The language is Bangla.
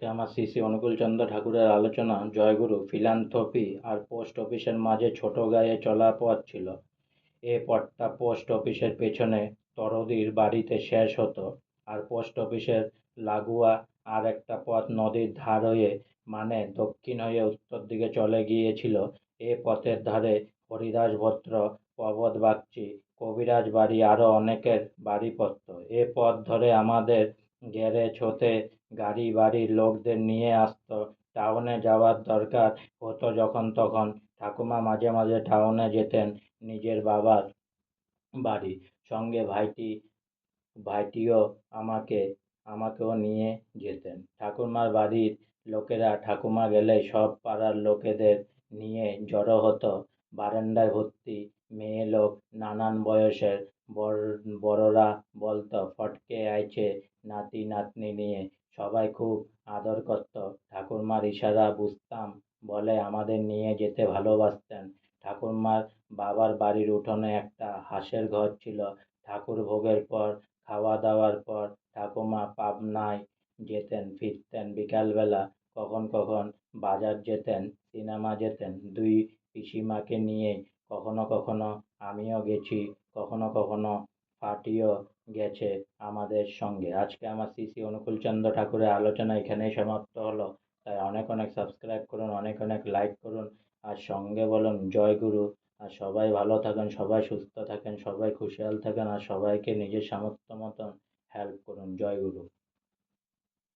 আজকে আমার শ্রী শ্রী অনুকূলচন্দ্র ঠাকুরের আলোচনা জয়গুরু ফিলান্থ্রপি আর পোস্ট অফিসের মাঝে ছোট গায়ে চলা পথ ছিল। এ পথটা পোস্ট অফিসের পেছনে তরুদির বাড়িতে শেষ হতো, আর পোস্ট অফিসের লাগোয়া আর একটা পথ নদীর ধার হয়ে মানে দক্ষিণ হয়ে উত্তর দিকে চলে গিয়েছিল। এ পথের ধারে হরিদাস ভদ্র, প্রবোধ বাগচি, কবিরাজ বাড়ি আরো অনেকের বাড়ি পড়ত। এ পথ ধরে আমাদের গ্যারেজ হতে গাড়ি বাড়ির লোকদের নিয়ে আসতো। টাউনে যাওয়ার দরকার হতো যখন তখন ঠাকুমা মাঝে মাঝে টাউনে যেতেন নিজের বাবার বাড়ি, সঙ্গে ভাইটিও আমাকেও নিয়ে যেতেন। ঠাকুরমার বাড়ির লোকেরা ঠাকুমা গেলেই সব পাড়ার লোকেদের নিয়ে জড়ো হতো। বারান্দায় ভর্তি মেয়ে লোক, নানান বয়সের। বড়রা বলতো ফটকে আইছে নাতি নাতনি নিয়ে। সবাই খুব আদর করত। ঠাকুরমার ইশারা বুঝতাম বলে আমাদের নিয়ে যেতে ভালোবাসতেন। ঠাকুরমার বাবার বাড়ির উঠোনে একটা হাঁসের ঘর ছিল। ঠাকুর ভোগের পর, খাওয়া দাওয়ার পর ঠাকুমা পাবনায় যেতেন, ফিরতেন বিকালবেলা। কখন কখন বাজার যেতেন, সিনেমা যেতেন দুই পিসিমাকে নিয়ে। কখনো কখনো আমিও গেছি, কখনো কখনো পার্টিও গেছে আমাদের সঙ্গে। আজকে আমার শ্রী শ্রী অনুকূলচন্দ্র ঠাকুরের আলোচনা এখানেই সমাপ্ত হলো। তাই অনেক অনেক সাবস্ক্রাইব করুন, অনেক অনেক লাইক করুন, আর সঙ্গে বলুন জয় গুরু। আর সবাই ভালো থাকেন, সবাই সুস্থ থাকেন, সবাই খুশহাল থাকেন, আর সবাইকে নিজের সামর্থ্য মতন হেল্প করুন। জয় গুরু।